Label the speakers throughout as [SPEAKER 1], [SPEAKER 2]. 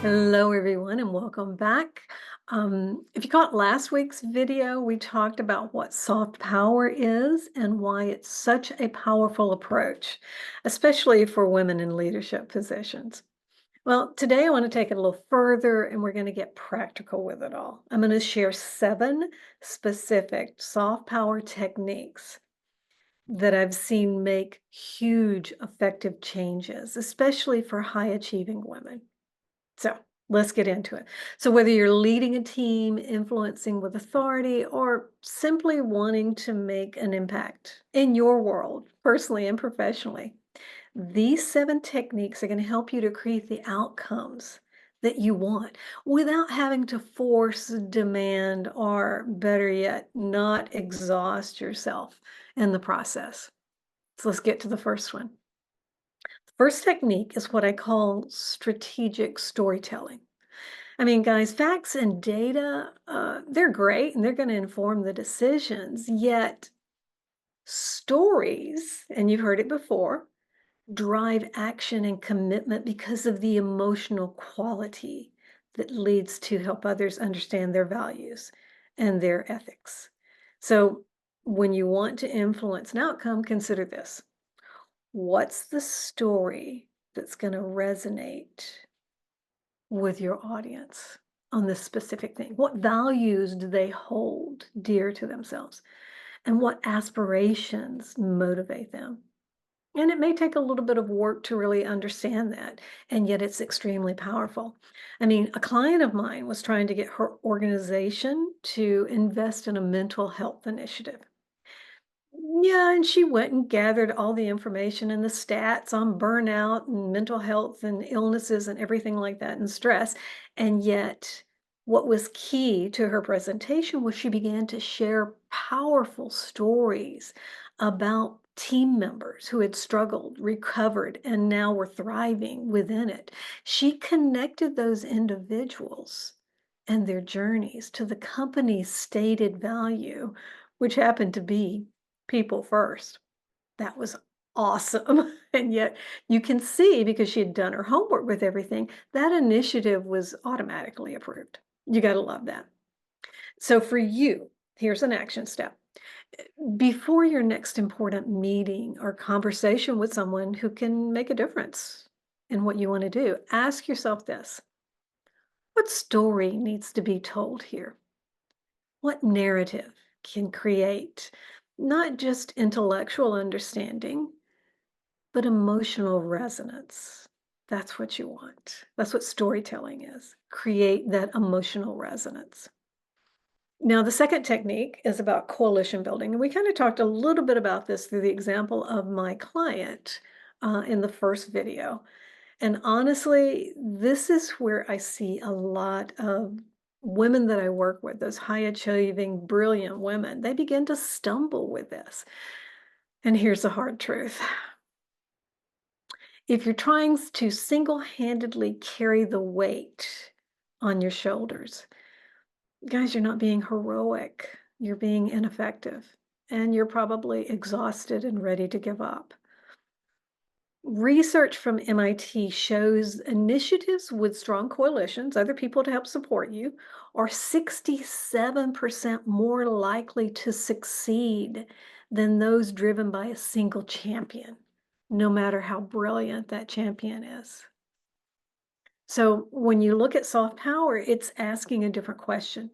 [SPEAKER 1] Hello, everyone, and welcome back. If you caught last week's video, we talked about what soft power is and why it's such a powerful approach, especially for women in leadership positions. Well, today I want to take it a little further and we're going to get practical with it all. I'm going to share 7 specific soft power techniques that I've seen make huge effective changes, especially for high achieving women. So let's get into it. So, whether you're leading a team, influencing with authority, or simply wanting to make an impact in your world, personally and professionally, these 7 techniques are going to help you to create the outcomes that you want without having to force, demand, or better yet, not exhaust yourself in the process. So, let's get to the first one. First technique is what I call strategic storytelling. I mean, guys, facts and data, they're great and they're going to inform the decisions. Yet, stories, and you've heard it before, drive action and commitment because of the emotional quality that leads to help others understand their values and their ethics. So, when you want to influence an outcome, consider this. What's the story that's going to resonate with your audience on this specific thing? What values do they hold dear to themselves? And what aspirations motivate them? And it may take a little bit of work to really understand that, and yet it's extremely powerful. I mean, a client of mine was trying to get her organization to invest in a mental health initiative. Yeah, and she went and gathered all the information and the stats on burnout and mental health and illnesses and everything like that and stress. And yet, what was key to her presentation was she began to share powerful stories about team members who had struggled, recovered, and now were thriving within it. She connected those individuals and their journeys to the company's stated value, which happened to be people first. That was awesome. And yet you can see because she had done her homework with everything, that initiative was automatically approved. You got to love that. So for you, here's an action step. Before your next important meeting or conversation with someone who can make a difference in what you want to do, ask yourself this. What story needs to be told here? What narrative can create not just intellectual understanding, but emotional resonance? That's what you want. That's what storytelling is. Create that emotional resonance. Now, the second technique is about coalition building. And we kind of talked a little bit about this through the example of my client in the first video. And honestly, this is where I see a lot of women that I work with, those high achieving, brilliant women, they begin to stumble with this. And here's the hard truth. If you're trying to single handedly carry the weight on your shoulders, guys, you're not being heroic. You're being ineffective. And you're probably exhausted and ready to give up. Research from MIT shows initiatives with strong coalitions, other people to help support you, are 67% more likely to succeed than those driven by a single champion, no matter how brilliant that champion is. So when you look at soft power, it's asking a different question.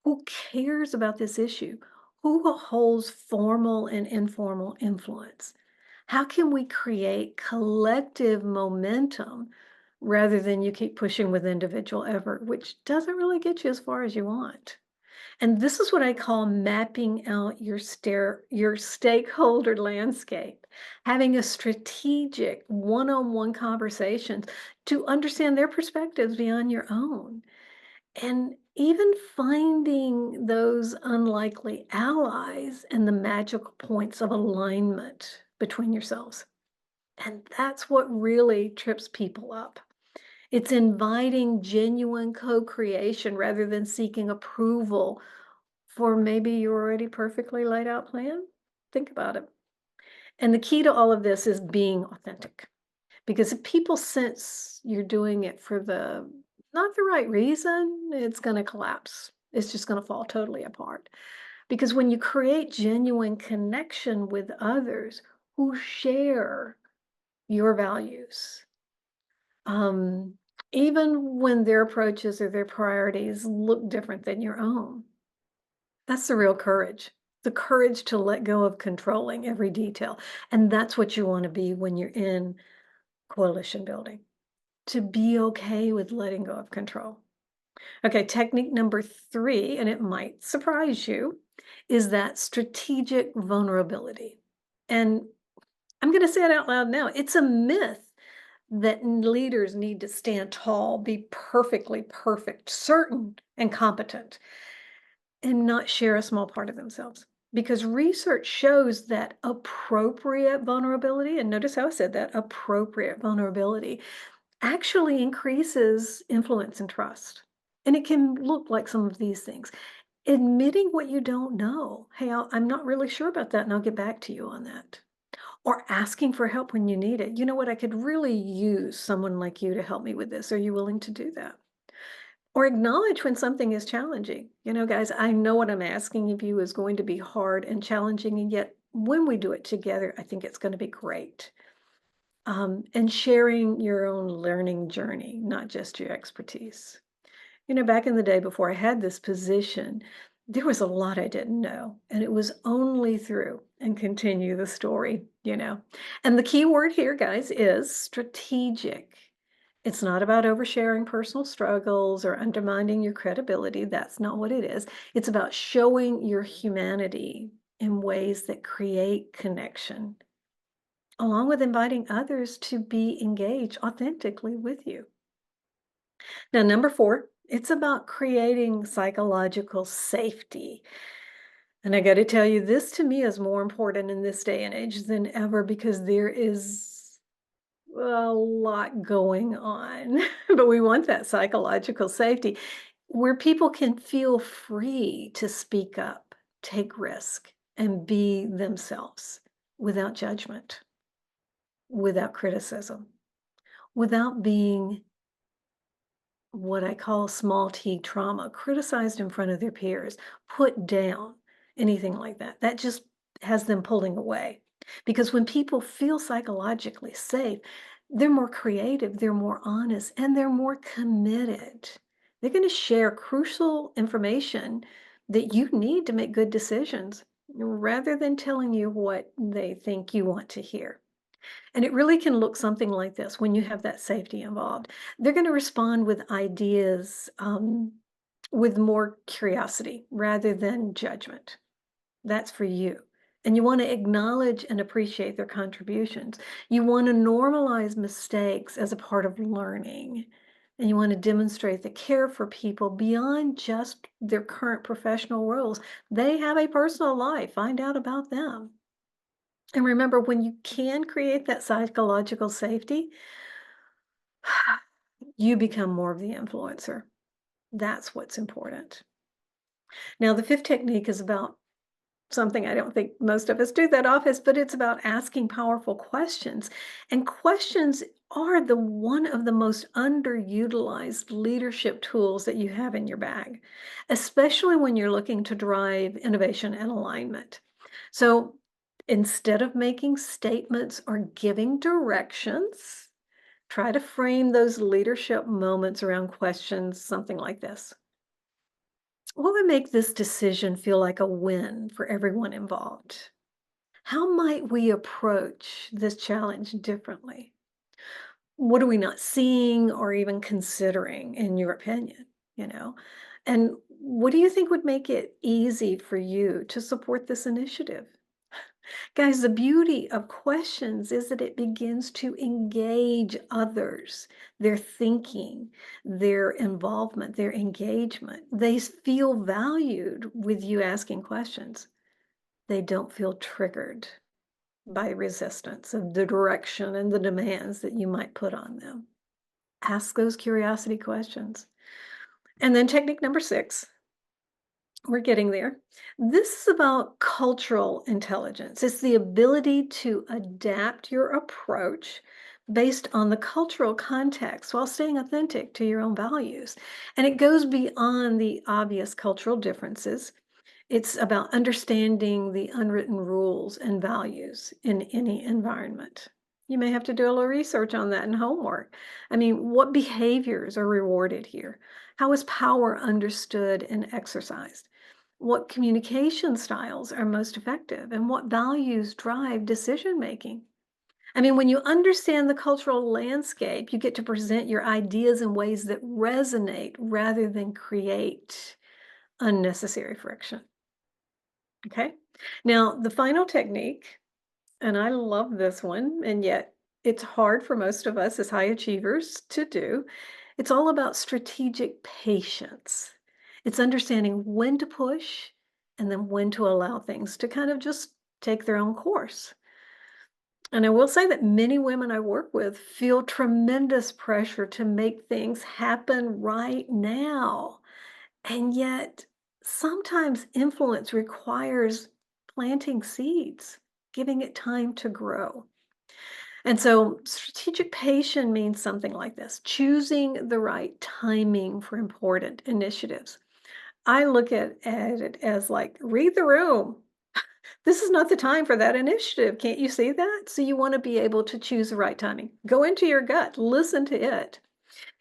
[SPEAKER 1] Who cares about this issue? Who holds formal and informal influence? How can we create collective momentum rather than you keep pushing with individual effort, which doesn't really get you as far as you want? And this is what I call mapping out your stakeholder landscape, having a strategic one-on-one conversations to understand their perspectives beyond your own. And even finding those unlikely allies and the magical points of alignment between yourselves. And that's what really trips people up. It's inviting genuine co creation rather than seeking approval for maybe your already perfectly laid out plan. Think about it. And the key to all of this is being authentic. Because if people sense you're doing it for the not the right reason, it's going to collapse. It's just going to fall totally apart. Because when you create genuine connection with others who share your values, um, even when their approaches or their priorities look different than your own, that's the real courage. The courage to let go of controlling every detail. And that's what you want to be when you're in coalition building, to be okay with letting go of control. Okay, technique number 3, and it might surprise you, is that strategic vulnerability. And I'm going to say it out loud now. It's a myth that leaders need to stand tall, be perfectly perfect, certain, and competent, and not share a small part of themselves. Because research shows that appropriate vulnerability, and notice how I said that, appropriate vulnerability actually increases influence and trust. And it can look like some of these things. Admitting what you don't know. Hey, I'm not really sure about that, and I'll get back to you on that. Or asking for help when you need it. You know what? I could really use someone like you to help me with this. Are you willing to do that? Or acknowledge when something is challenging. You know, guys, I know what I'm asking of you is going to be hard and challenging, and yet when we do it together, I think it's going to be great. And sharing your own learning journey, not just your expertise. You know, back in the day before I had this position, there was a lot I didn't know. And it was only through and continue the story, you know. And the key word here, guys, is strategic. It's not about oversharing personal struggles or undermining your credibility. That's not what it is. It's about showing your humanity in ways that create connection, along with inviting others to be engaged authentically with you. Now, number 4, it's about creating psychological safety. And I got to tell you, this to me is more important in this day and age than ever because there is a lot going on. But we want that psychological safety where people can feel free to speak up, take risk, and be themselves without judgment, without criticism, without being what I call small t trauma, criticized in front of their peers, put down, anything like that. That just has them pulling away. Because when people feel psychologically safe, they're more creative, they're more honest, and they're more committed. They're going to share crucial information that you need to make good decisions rather than telling you what they think you want to hear. And it really can look something like this when you have that safety involved. They're going to respond with ideas with more curiosity rather than judgment. That's for you. And you want to acknowledge and appreciate their contributions. You want to normalize mistakes as a part of learning. And you want to demonstrate the care for people beyond just their current professional roles. They have a personal life. Find out about them. And remember, when you can create that psychological safety, you become more of the influencer. That's what's important. Now, the fifth technique is about something I don't think most of us do that often, but it's about asking powerful questions. And questions are the one of the most underutilized leadership tools that you have in your bag, especially when you're looking to drive innovation and alignment. So instead of making statements or giving directions, try to frame those leadership moments around questions, something like this. What would make this decision feel like a win for everyone involved? How might we approach this challenge differently? What are we not seeing or even considering, in your opinion? You know, and what do you think would make it easy for you to support this initiative? Guys, the beauty of questions is that it begins to engage others, their thinking, their involvement, their engagement. Feel valued with you asking questions. They don't feel triggered by resistance of the direction and the demands that you might put on them. Ask those curiosity questions. And then technique number 6, we're getting there. This is about cultural intelligence. It's the ability to adapt your approach based on the cultural context while staying authentic to your own values. And it goes beyond the obvious cultural differences. It's about understanding the unwritten rules and values in any environment. You may have to do a little research on that and homework. I mean, what behaviors are rewarded here? How is power understood and exercised? What communication styles are most effective? And what values drive decision making? I mean, when you understand the cultural landscape, you get to present your ideas in ways that resonate rather than create unnecessary friction. Okay. Now, the final technique, and I love this one, and yet it's hard for most of us as high achievers to do. It's all about strategic patience. It's understanding when to push and then when to allow things to kind of just take their own course. And I will say that many women I work with feel tremendous pressure to make things happen right now. And yet, sometimes influence requires planting seeds, giving it time to grow. And so, strategic patience means something like this: choosing the right timing for important initiatives. I look at it as like, read the room. This is not the time for that initiative. Can't you see that? So, you want to be able to choose the right timing. Go into your gut, listen to it.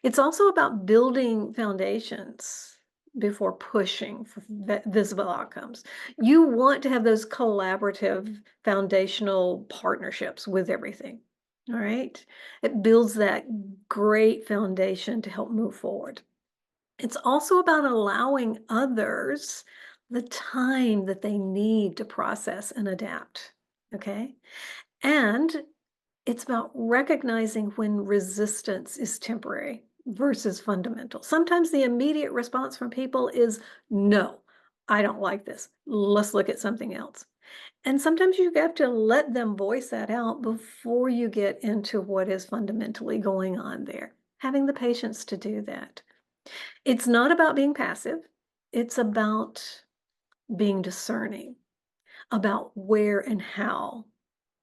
[SPEAKER 1] It's also about building foundations before pushing for visible outcomes. You want to have those collaborative foundational partnerships with everything. All right. It builds that great foundation to help move forward. It's also about allowing others the time that they need to process and adapt. Okay. And it's about recognizing when resistance is temporary versus fundamental. Sometimes the immediate response from people is, no, I don't like this. Let's look at something else. And sometimes you have to let them voice that out before you get into what is fundamentally going on there. Having the patience to do that. It's not about being passive, it's about being discerning about where and how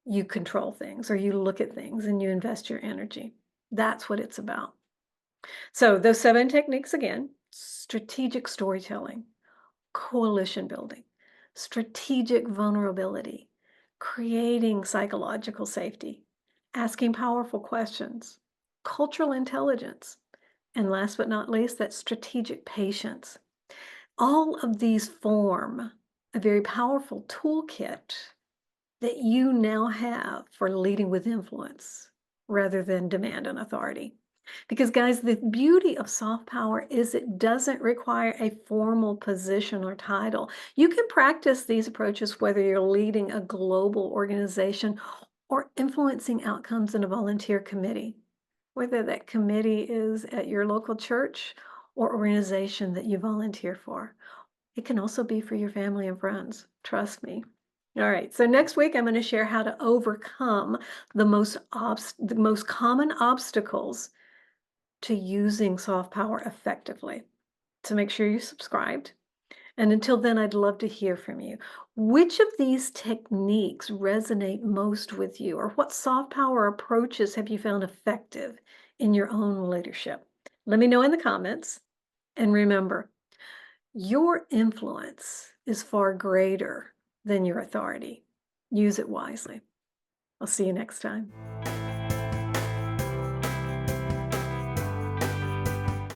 [SPEAKER 1] you control things or you look at things and you invest your energy. That's what it's about. So, those 7 techniques again: strategic storytelling, coalition building, strategic vulnerability, creating psychological safety, asking powerful questions, cultural intelligence, and last but not least, that strategic patience. All of these form a very powerful toolkit that you now have for leading with influence rather than demand and authority. Because, guys, the beauty of soft power is it doesn't require a formal position or title. You can practice these approaches whether you're leading a global organization or influencing outcomes in a volunteer committee, whether that committee is at your local church or organization that you volunteer for. It can also be for your family and friends. Trust me. All right. So next week, I'm going to share how to overcome the most common obstacles to using soft power effectively. So make sure you're subscribed. And until then, I'd love to hear from you. Which of these techniques resonate most with you, or what soft power approaches have you found effective in your own leadership? Let me know in the comments. And remember, your influence is far greater than your authority. Use it wisely. I'll see you next time.